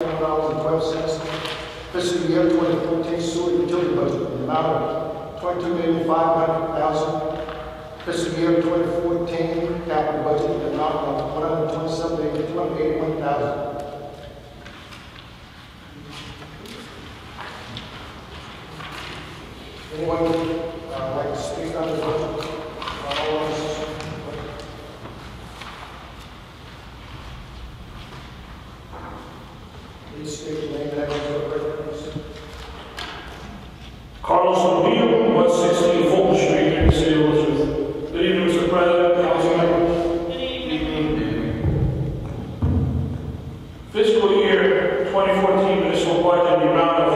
$1.12. Fiscal year 2014 sewer utility budget in the amount of $22,500,000. Fiscal year 2014 capital budget in the amount of $127,281,000. Anyone like to speak on the budget? Please state your name and address for the record, please. Carlos O'Neill, 116 Fulton Street, in the city of Elizabeth. Good evening, Mr. President, council members. Good evening. Fiscal year 2014 municipal budget in the amount of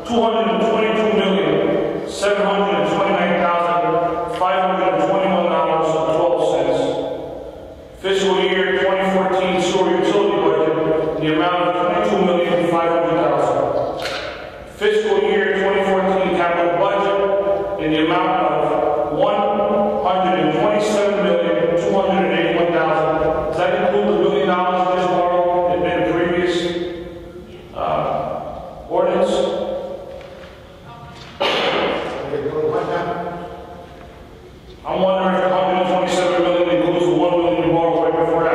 $222,729,521.12. Fiscal year 2014 sewer utility budget in the amount of $22,500,000. Fiscal year 2014 capital budget in the amount of $127,281,000. Does that include the $1 million just borrowed in the previous ordinance? I'm wondering if the $127 million includes the $1 million you borrowed right before that.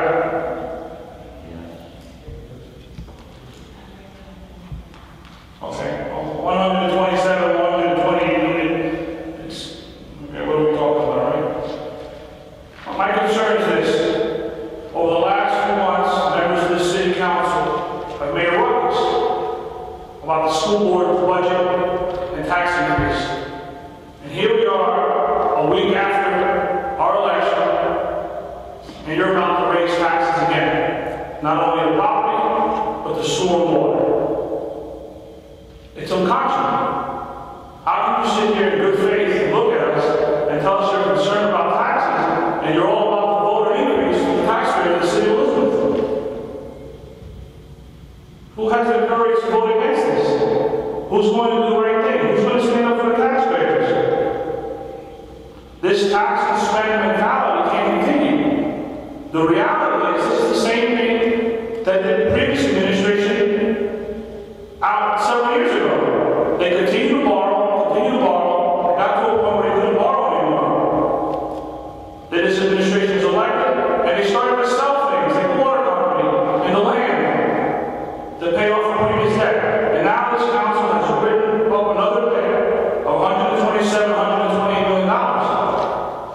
Okay, 127, 128 million. It's, okay, what are we talking about, right? My concern is this. Over the last few months, members of the city council have made a ruckus about the school board's budget and tax increase. And here we are, a week after our election, and you're about to raise taxes again. Not only the property, but the sewer and water. It's unconscionable. How can you sit here in good faith and look at us and tell us you're concerned about taxes, and you're all about the voter increase for the taxpayer of the city of Elizabeth? Who has the courage to vote against this? Who's going to do the right thing? Who's going to stand up for the taxpayers? This tax and spend mentality can't continue. The reality is this is the same thing that the previous administration out several years ago. They continue to borrow, they got to a point where they couldn't borrow anymore. Then this administration is elected, and they started to sell things like the water company and the land to pay off the previous debt. And now this council has written up another debt of $127, $128 million.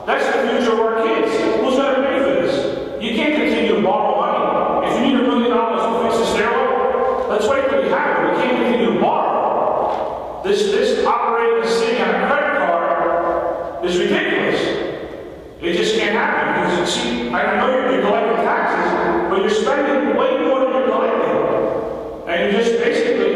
That's the future of our kids. Who's going to pay for this? You can't continue to borrow money. If you need $1 million to fix the stairwell, let's wait till we have it. We can't continue to borrow. This operating the city on a credit card is ridiculous. It just can't happen because you see, I know you're collecting taxes, but you're spending way more than you're collecting. And you're just basically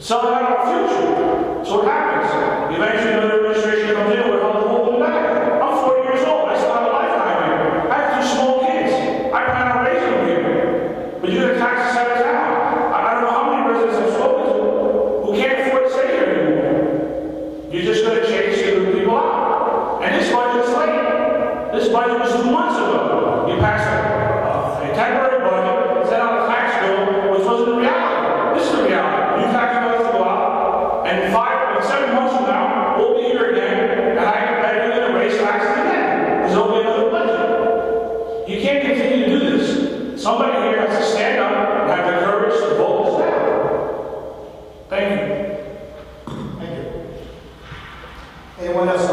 selling out our future. So what happens? Eventually another administration comes in, we're held holding back. I'm 40 years old. I still have a lifetime here. I have 2 small kids. I plan on raising them here. But you're going to tax us out of town. I don't know how many residents I've spoken to who can't afford to stay here anymore. You're just going to chase the people out. And this budget's late. This budget was 2 months ago. You passed a temporary budget, sent out a tax bill, which wasn't the reality. This is the reality. New tax bills go out, and 7 months from now, we'll be here again, and I bet you're going to raise taxes again. Because there'll be another budget. You can't continue to do this. Somebody here has to stand up and have the courage to vote this down. Thank you. Thank you. Anyone else?